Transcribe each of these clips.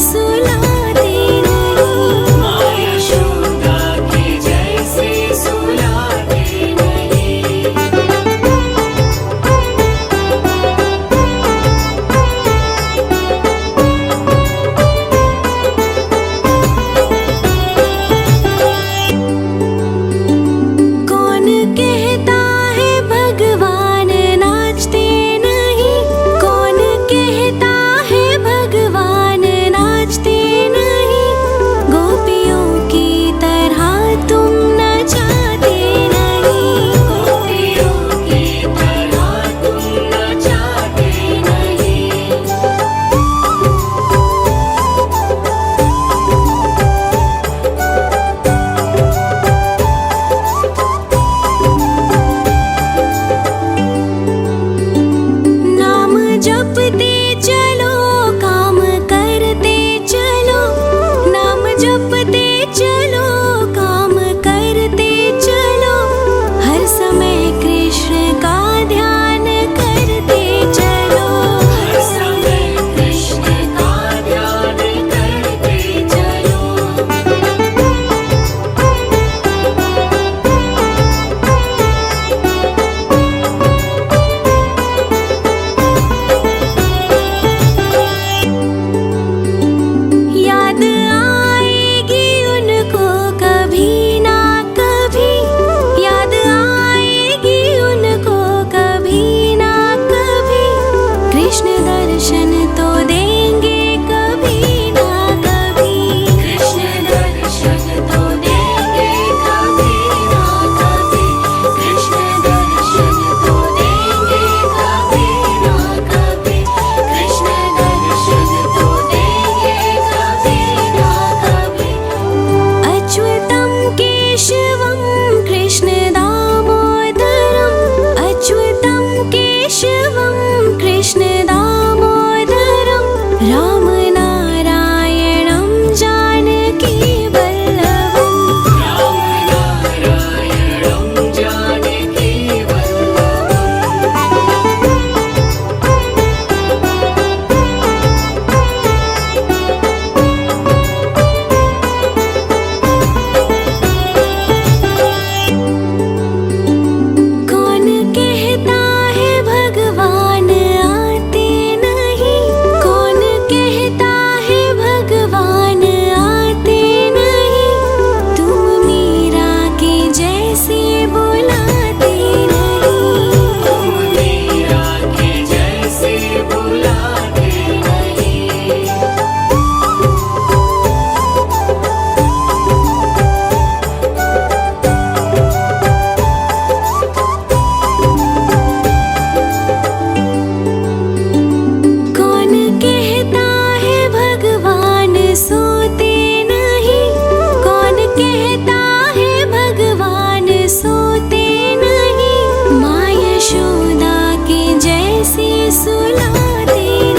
सुलाते नहीं। माँ यशोदा के जैसे सुलाते नहीं। कौन कहता है भगवान नाचते नहीं? कौन कहता है भगवान नाचते नहीं? गोपियों की तरह तुम नचाते नहीं। गोपियों की तरह तुम नचाते नहीं। नाम जपते चलो, काम करते चलो। नाम जपते चलो, काम करते चलो। हर समय कृष्ण का ध्यान करते चलो। हर समय कृष्ण का ध्यान करते चलो। याद आएगी उनको कभी ना कभी। याद आएगी उनको कभी ना कभी। कृष्ण दर्शन तो देंगे कभी ना कभी। कृष्ण दर्शन तो देंगे कभी ना कभी। कृष्ण दर्शन तो देंगे कभी ना कभी। कृष्ण दर्शन तो देंगे कभी ना कभी। अच्युतं केशवं कृष्ण दामोदरम्। अच्युतं केशवं कृष्ण दामोदरम्। राम नारायणं जानकी वल्लभम्। राम नारायणं जानकी वल्लभम्। कौन कहता है भगवान आते नहीं? कौन कहता है भगवान आते नहीं? तुम मीरा के जैसे बुलाते नहीं। तुम मीरा के जैसे बुलाते नहीं। कौन कहता है भगवान सोते नहीं? कौन कहता है भगवान सोते नहीं? माँ यशोदा के जैसे सुलाते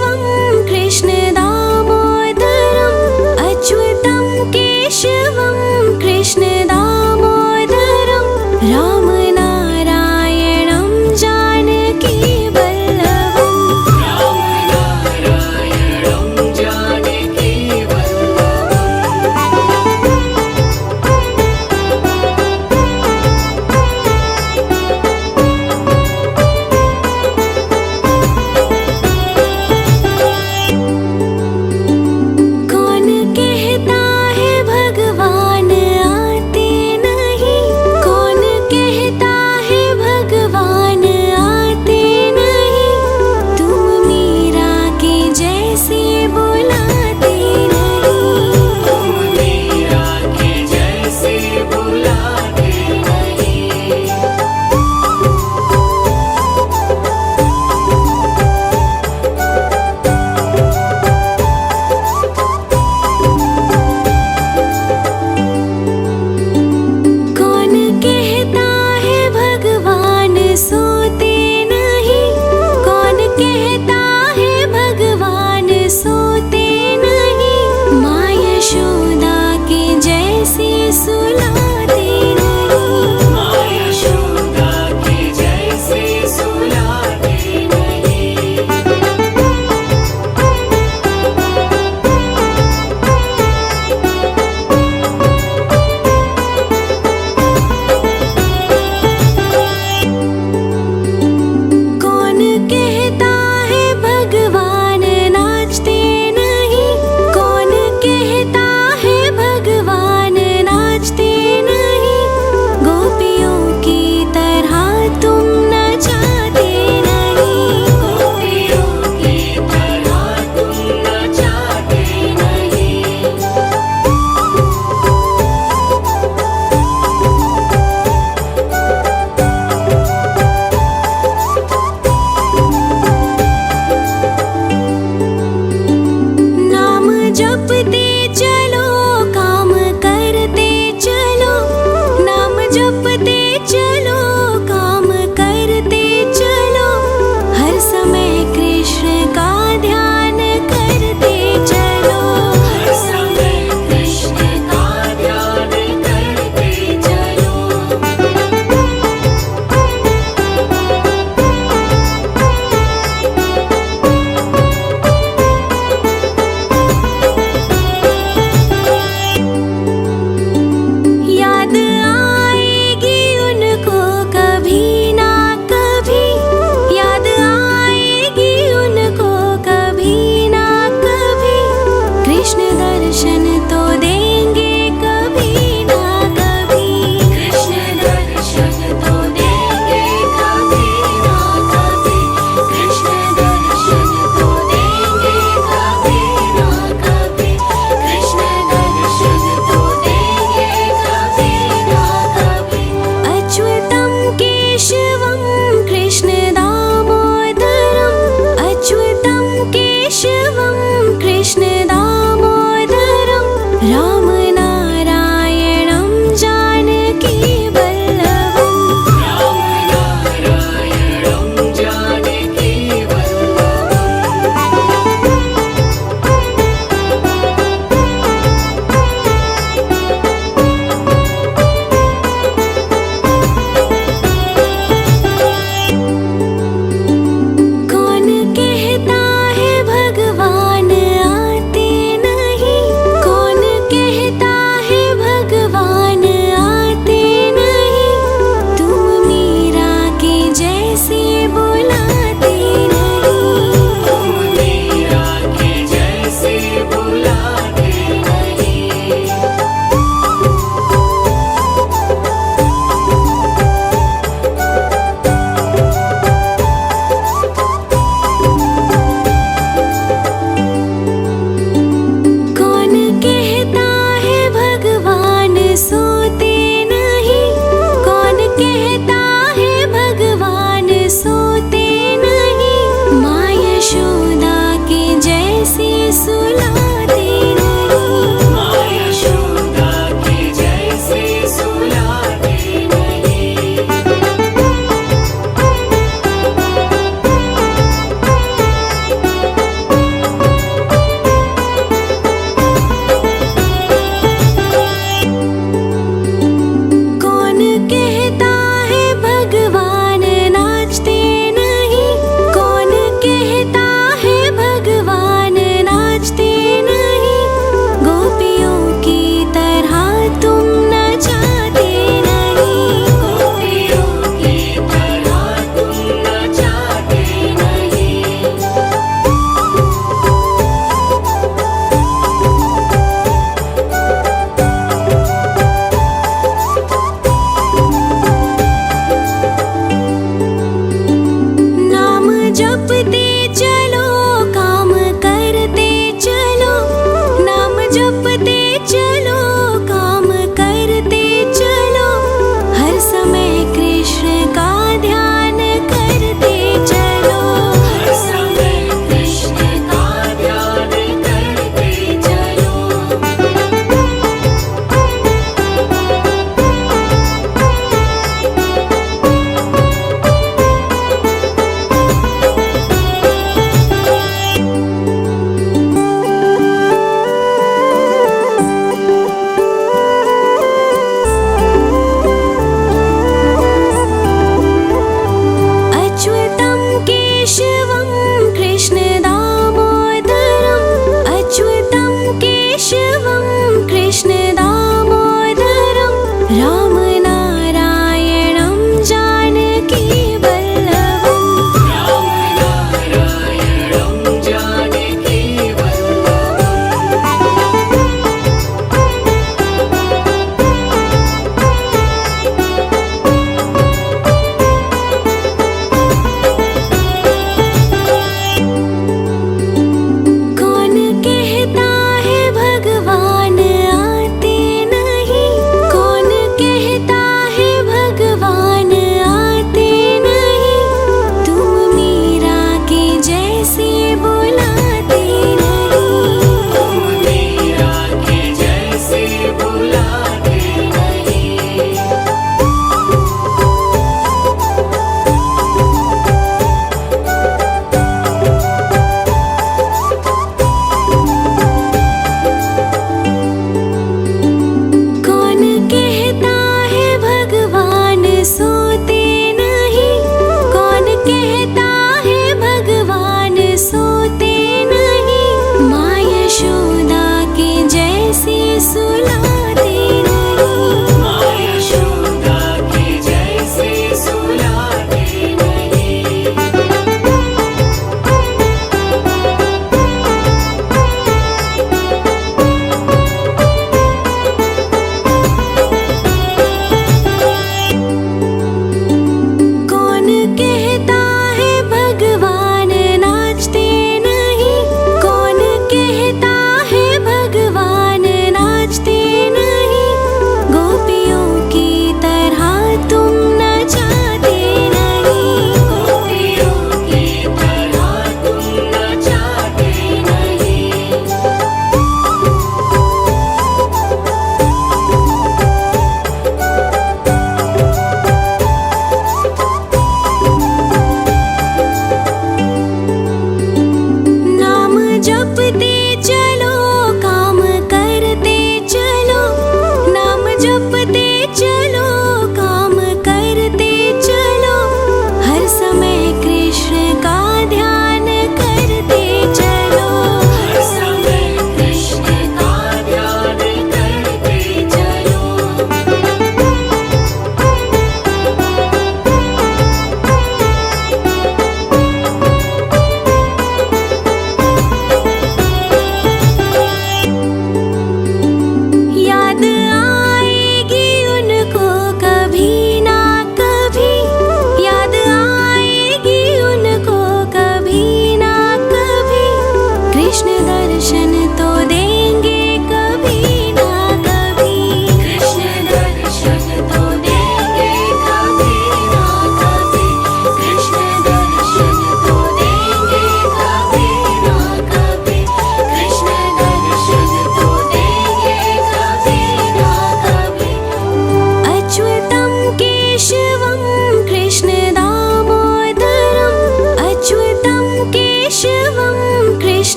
केशवं कृष्ण दामोदरम् अच्युतं केशवं कृष्ण दामोदरं राम नारायणं जानकी वल्लभम् राम नारायणं जानकी कौन कहता है भगवान आते नहीं कौन कहता है भगवान आते नहीं तुम मीरा के जैसे बुलाते नहीं तुम मीरा के जैसे बुलाते नहीं कौन कहता है भगवान सोते नहीं कौन कहता है भगवान सोते नहीं माँ यशोदा के जैसे सुलाते नहीं माँ यशोदा के जैसे सुलाते नहीं कौन कहता है भगवान नाचते नहीं कौन कहता है भगवान नाचते नहीं गोपियों की तरह तुम नचाते नहीं गोपियों की तरह तुम नचाते नहीं नाम जपते चलो काम करते चलो नाम जपते चलो काम करते चलो हर समय कृष्ण का ध्यान करते चलो हर समय कृष्ण का ध्यान करते चलो याद आएगी उनको कभी ना कभी याद आएगी उनको कभी ना कभी कृष्ण दर्शन तो देंगे कभी ना कभी कृष्ण दर्शन तो देंगे कभी ना कभी कृष्ण दर्शन तो देंगे कभी ना कभी कृष्ण दर्शन तो देंगे कभी ना कभी अच्युतं केशवं कृष्ण दामोदरम् अच्युतं केशवं कृष्ण दामोदरं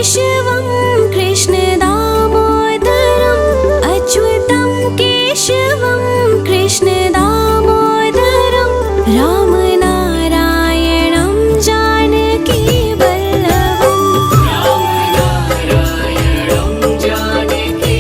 केशवं कृष्ण दामोदरम् अच्युतं केशवं कृष्ण दामोदरं रामनारायणं जानकी वल्लभम् रामनारायणं जानकी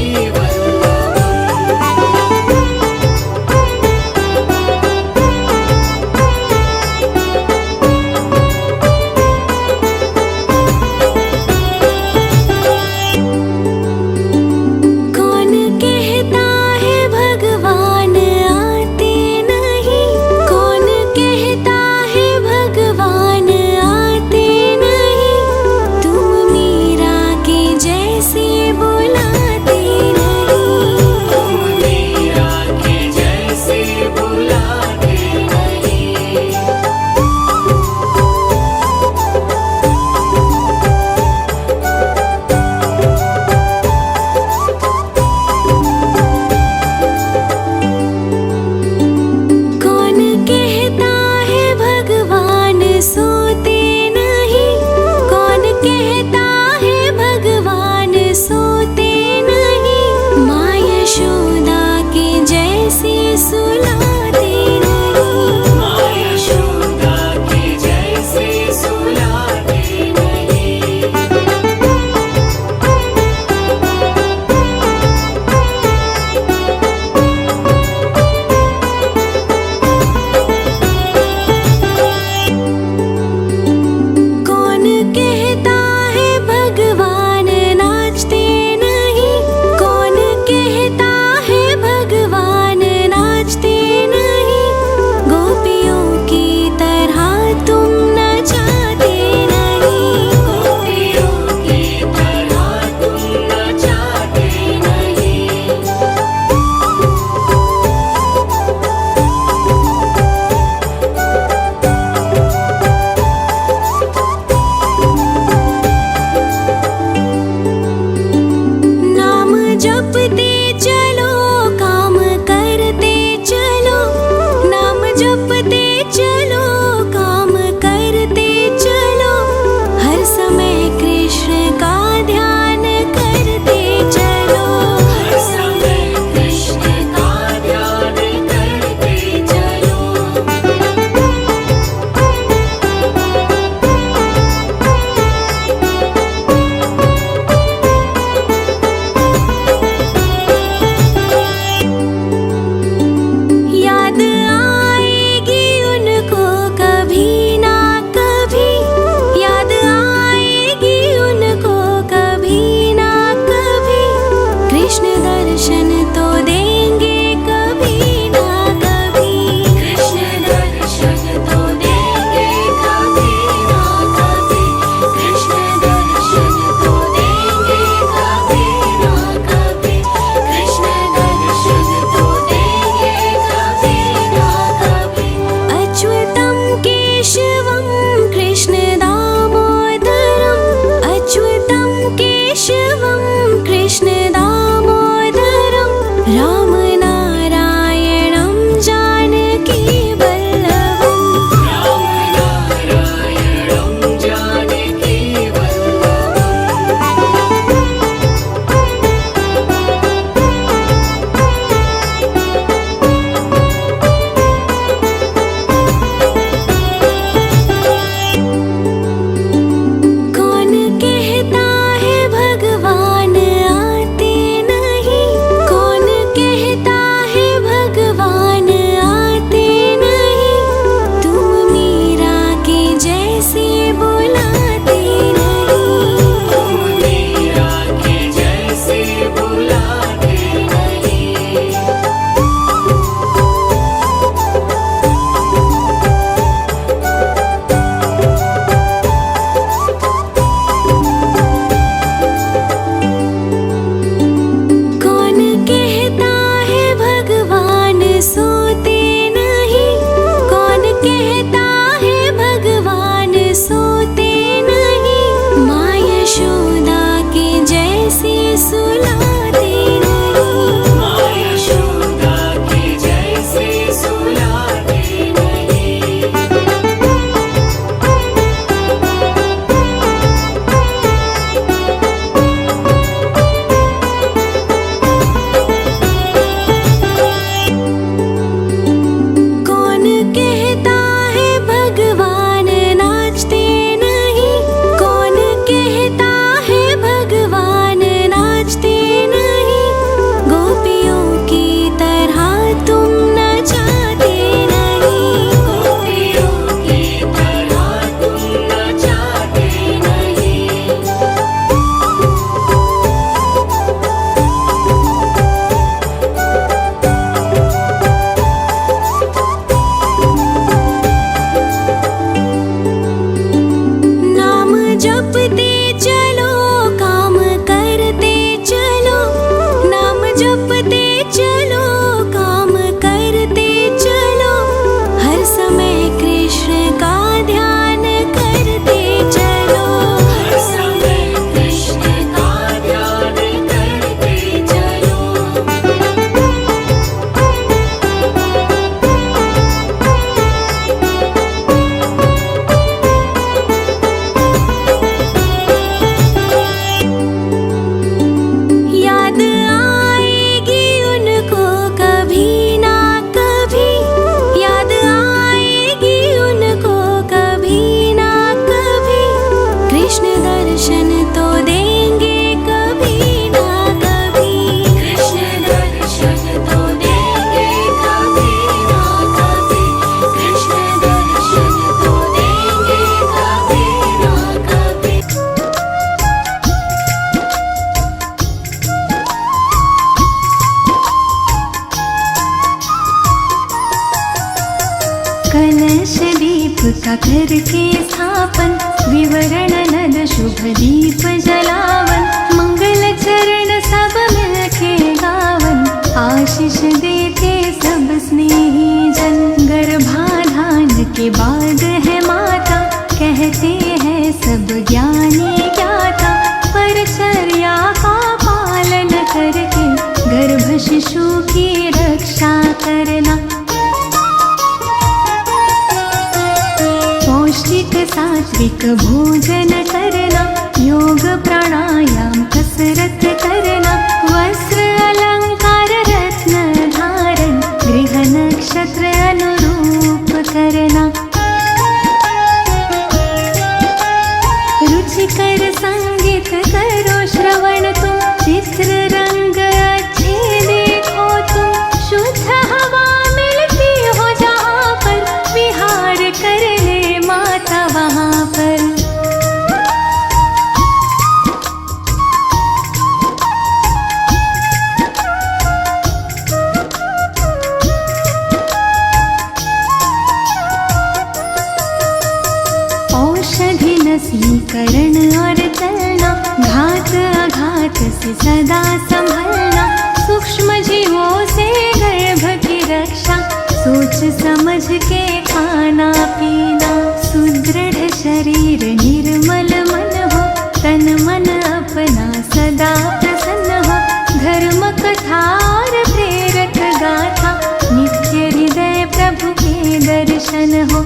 कौन कहता है भगवान आते नहीं कौन कहता है भगवान आते नहीं तुम मीरा के जैसे बुलाते नहीं तुम मीरा के जैसे बुलाते नहीं कौन कहता है भगवान सोते नहीं कौन कहता है भगवान सोते नहीं माँ यशोदा के जैसे सुलाते नहीं माँ यशोदा के जैसे सुलाते नहीं कौन कहता है भगवान नाचते नहीं कौन कहता है भगवान नाचते नहीं गोपियों की तरह तुम नचाते नहीं गोपियों की तरह तुम नचाते नहीं नाम जपते चलो काम करते चलो नाम जपते चलो काम करते चलो हर समय कृष्ण का ध्यान करते चलो हर समय कृष्ण का ध्यान करते चलो याद आएगी उनको कभी ना कभी याद आएगी उनको कभी ना कभी कृष्ण दर्शन तो देंगे कभी ना कभी कृष्ण दर्शन तो देंगे कभी ना कभी कृष्ण दर्शन तो देंगे कभी ना कभी कृष्ण दर्शन तो देंगे कभी ना कभी अच्युतं केशवं कृष्ण दामोदरम् अच्युतं केशवं कृष्ण दामोदरं प्रतिष्ठा करके स्थापन, विवरण नद शुभ दीप जलावन, मंगल चरण सब मिलके गावन, आशीष देते सब स्नेही जन। गर्भाधान के बाद है माता, कहते हैं सब ज्ञानी ज्ञाता, परचर्या का पालन करके गर्भ शिशु की रक्षा करना। पौष्टिक सात्विक भोजन करना, योग प्राणायाम कसरत करना, वस्त्र अलंकार रत्न धारण, गृह नक्षत्र अनुरूप करना। रुचिकर संगीत करो श्रवण तुम, चित्र रंग अच्छे देखो तुम, शुद्ध हवा मिलती हो जहाँ पर, विहार कर ले माता वहाँ पर। औषधि नसीकरण और चलना, घात आघात से सदा संभलना, सूक्ष्म जीवों से गर्भ की रक्षा, सोच समझ के खाना पीना। सुदृढ़ शरीर निर्मल मन हो, तन मन अपना सदा प्रसन्न हो, धर्म कथा और प्रेरक गाथा, नित्य हृदय प्रभु के दर्शन हो।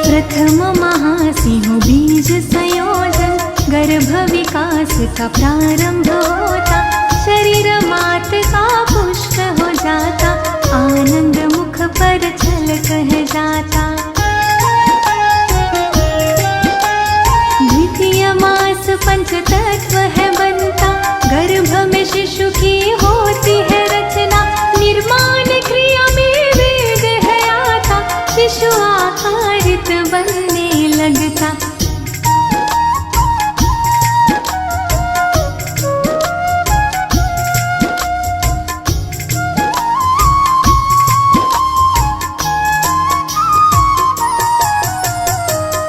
प्रथम महासिंह बीज संयोजन, गर्भ विकास का प्रारंभ होता, शरीर मात का पुष्ट हो जाता, आनंद मुख पर छल कह जाता। द्वितीय मास पंच तत्व है बनता, गर्भ में शिशु की होती है रचना, निर्माण क्रिया में वेद है आता, शिशु आकारित बनने लगता।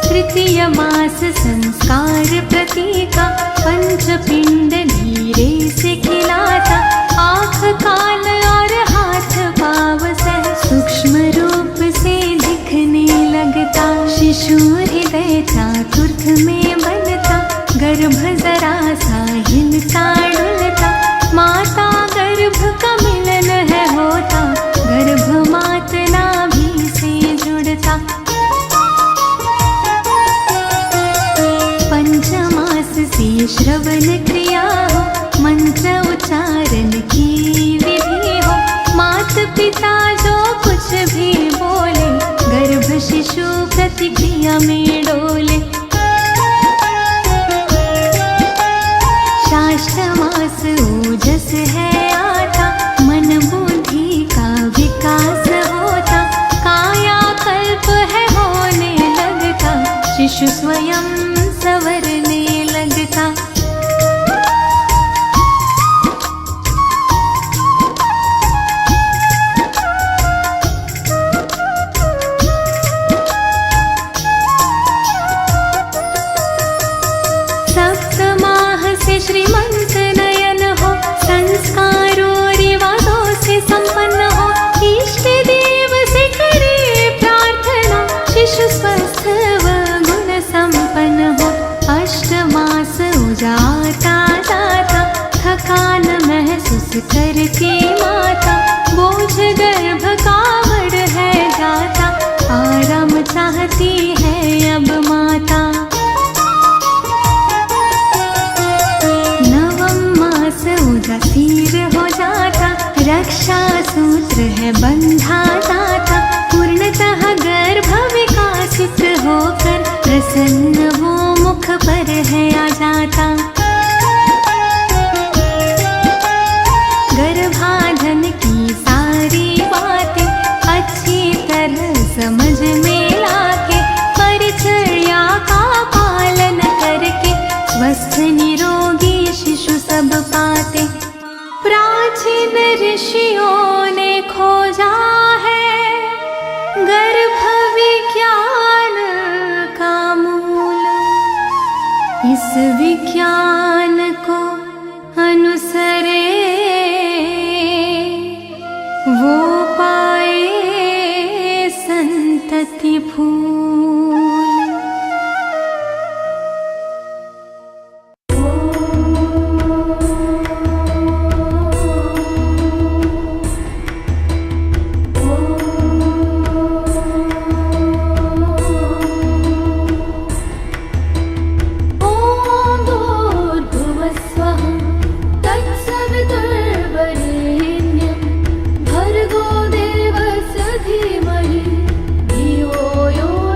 तृतीय मास संस्कार प्रतीका, पंचपिंड नीरे से खिलाता, आँख कान और हाथ पाँव सह सूक्ष्म रूप से दिखने लगता। शिशु हृदय चातुर्थ में बनता, गर्भ जरा सा हिलता डुलता, माता गर्भ का मिलन है होता, गर्भ मात नाभि से जुड़ता। पंचमास से श्रवण क्रिया हो, मंत्र उच्चारण की विधि हो, मात पिता जो कुछ भी बोले, गर्भ शिशु प्रतिक्रिया में डोले। शाष्टमास ओजस है आता, मन बुद्धि का विकास होता, कायाकल्प है होने लगता, शिशु स्वयं संवरने लगता। सप्तमाह से श्रीमंत नयन हो, संस्कारों रिवाजों से संपन्न हो, इष्ट देव से करे प्रार्थना, शिशु स्वस्थ व गुण संपन्न हो। अष्टमास उजाता जाता, थकान महसूस करती माता, बोझ गर्भ का बढ़ है जाता, आराम चाहती है अब माता। उदासीर हो जाता, रक्षा सूत्र है बंधा जाता, पूर्णतः गर्भ विकासित होकर प्रसन्न वो मुख पर है आ जाता। गर्भाधान की सारी बातें अच्छी तरह समझ में लाके, परिचर्या का पालन करके, स्वस्थ निरोगी शिशु सब पाते। प्राचीन ऋषियों ने खोजा है जिस विज्ञान को अनुसरे वो पाए संतति फूल। भर्गो देवस्य धीमहि धियो यो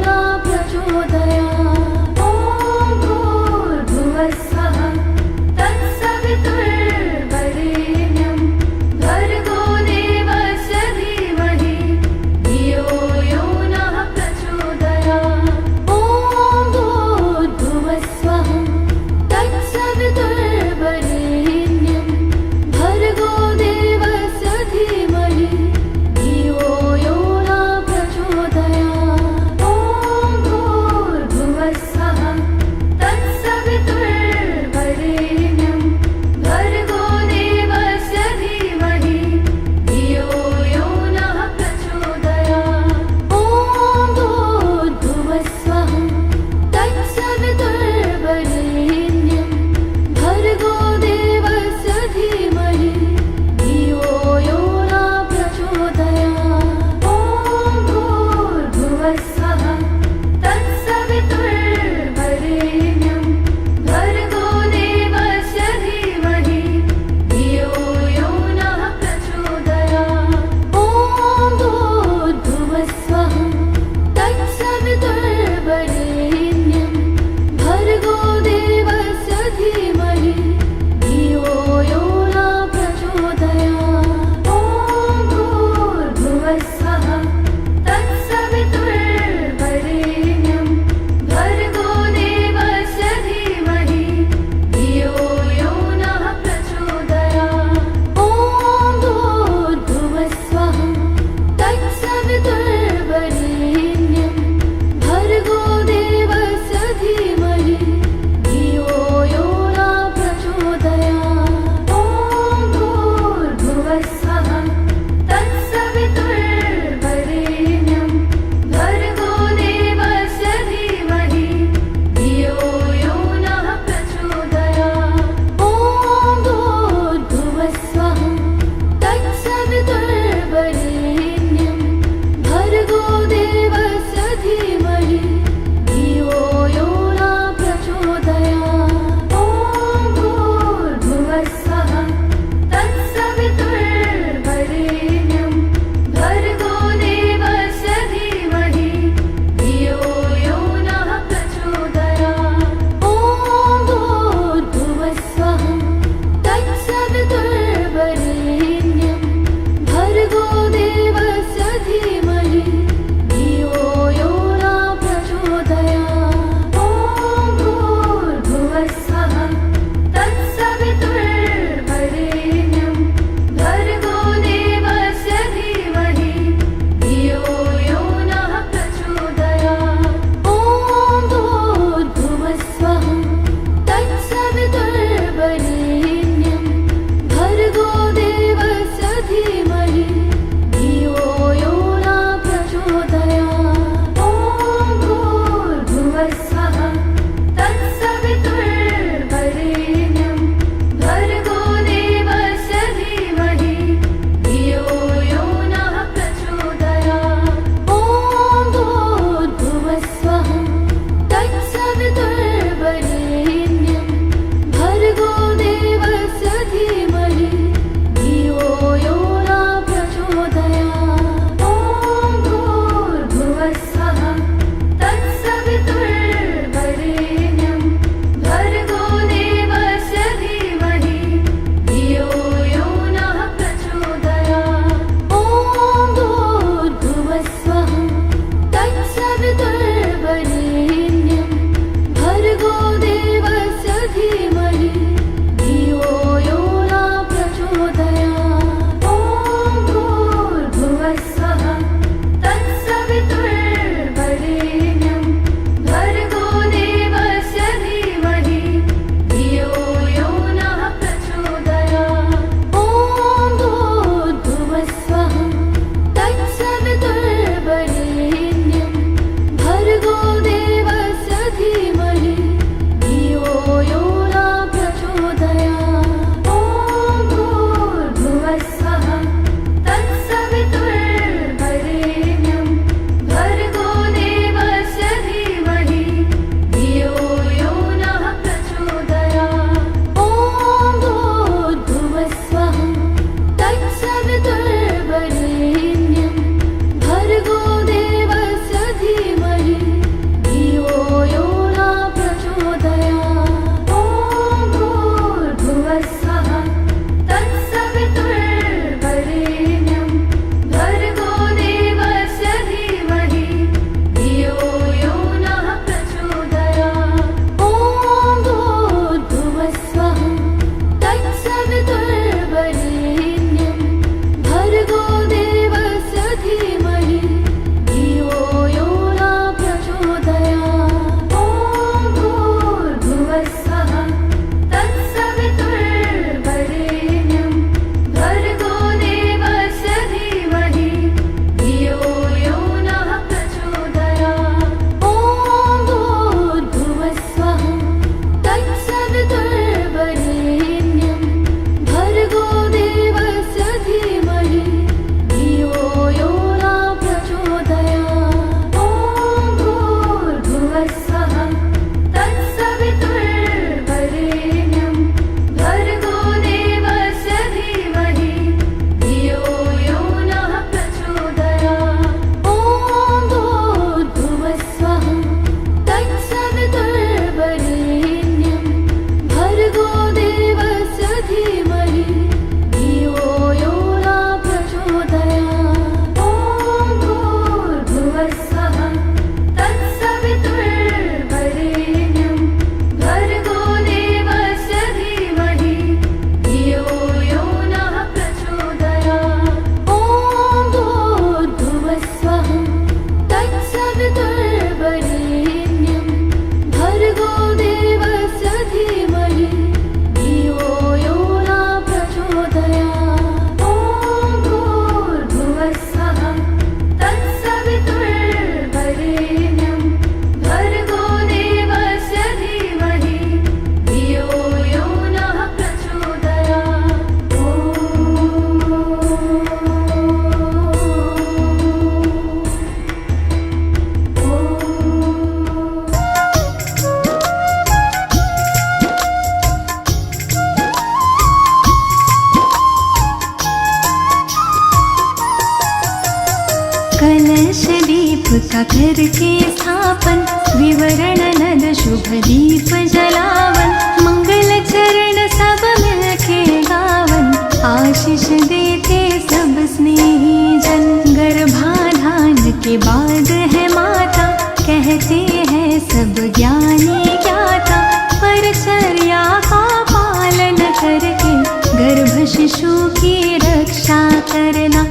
का करके स्थापन, विवरण नद शुभ दीप जलावन, मंगल चरण सब मिलके गावन, आशीष देते सब स्नेही जन। गर्भाधान के बाद है माता, कहते हैं सब ज्ञानी ज्ञाता, परचर्या का पालन करके गर्भ शिशु की रक्षा करना।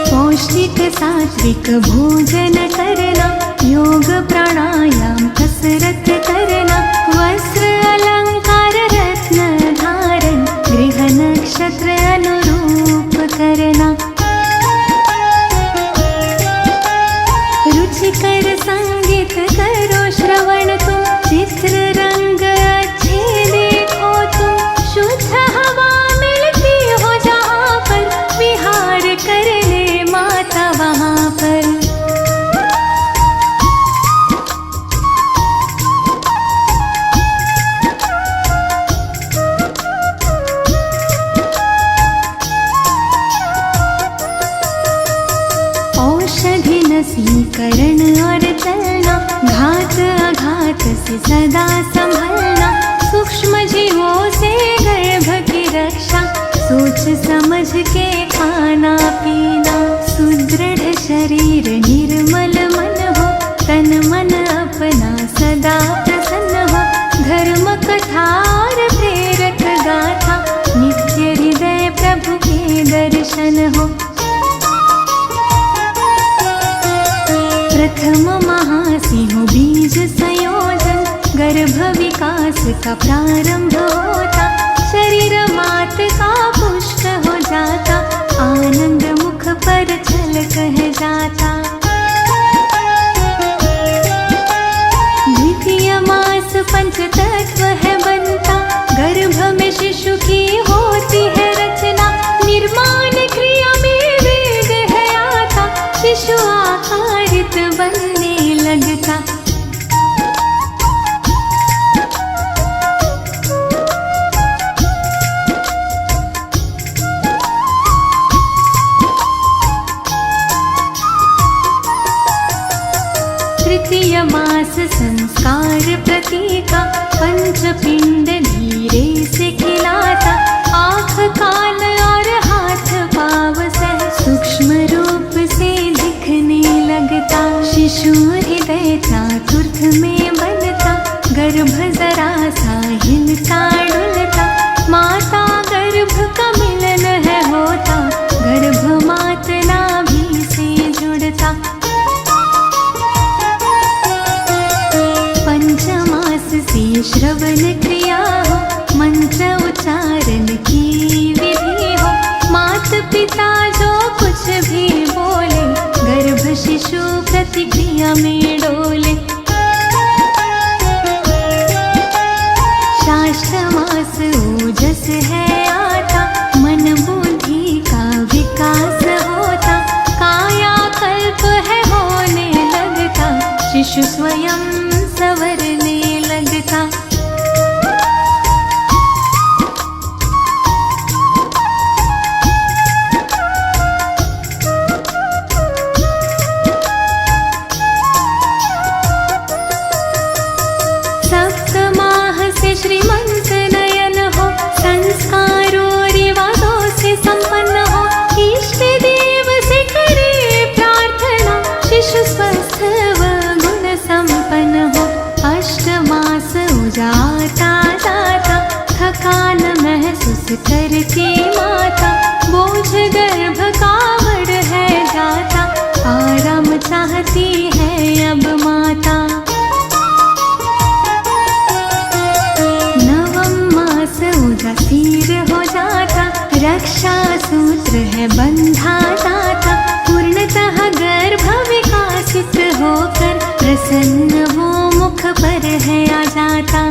पौष्टिक सात्विक भोजन करना, योग प्राणायाम कसरत करना, वस्त्र अलंकार रत्न धारण, गृह नक्षत्र अनुरूप करना। रुचिकर संगीत करो श्रवण तुम, चित्र रंग अच्छे देखो तुम, शुद्ध हवा मिलती हो जहाँ पर, विहार कर ले माता वहाँ पर। औषधि नसीकरण और चलना, घात आघात से सदा संभलना, सूक्ष्म जीवों से गर्भ की रक्षा, सोच समझ के खाना पीना। सुदृढ़ शरीर निर्मल मन हो, तन मन अपना सदा प्रसन्न हो, धर्म कथा और प्रेरक गाथा, नित्य हृदय प्रभु के दर्शन हो। प्रथम महासिंह बीज संयोजन, गर्भ विकास का प्रारंभ होता, शरीर मात का पुष्ट हो जाता, आनंद मुख पर छल कह जाता। द्वितीय मास पंच तत्व है बनता, गर्भ में शिशु की होती है रचना, निर्माण क्रिया में वेग है आता, शिशु आकारित बनने लगता। तृतीय मास संस्कार प्रतीका, पंचपिंड धीरे से खिलाता, आँख कान और हाथ पाव सह सूक्ष्म रूप से दिखने लगता, शिशु हृदय चातुर्थ में बनता, गर्भ जरा सा हिलता डुलता, माता गर्भ का मिलन है होता, गर्भ मात नाभि से जुड़ता। पंचमास से श्रवण क्रिया हो, मंत्र उच्चारण की विधि हो, मात पिता जो कुछ भी बोले, गर्भ शिशु प्रतिक्रिया में डोले। शाष्ट मास ओजस है आता, मन बुद्धि का विकास होता, काया कल्प है होने लगता, शिशु स्वयं संवरने लगता। सप्तमाह से श्रीमंत नयन हो, संस्कारों रिवाजों से संपन्न हो, इष्ट देव से करे प्रार्थना, शिशु स्वस्थ व गुण संपन्न हो। अष्टमास उजाता जाता, थकान महसूस करके माता, बोझ गर्भ का बढ़ है जाता, आराम चाहती है अब माता। नवम मास उदासीर हो जाता, रक्षा सूत्र है बंधा जाता, पूर्णतः गर्भ विकासित होकर प्रसन्न वो मुख पर है आ जाता।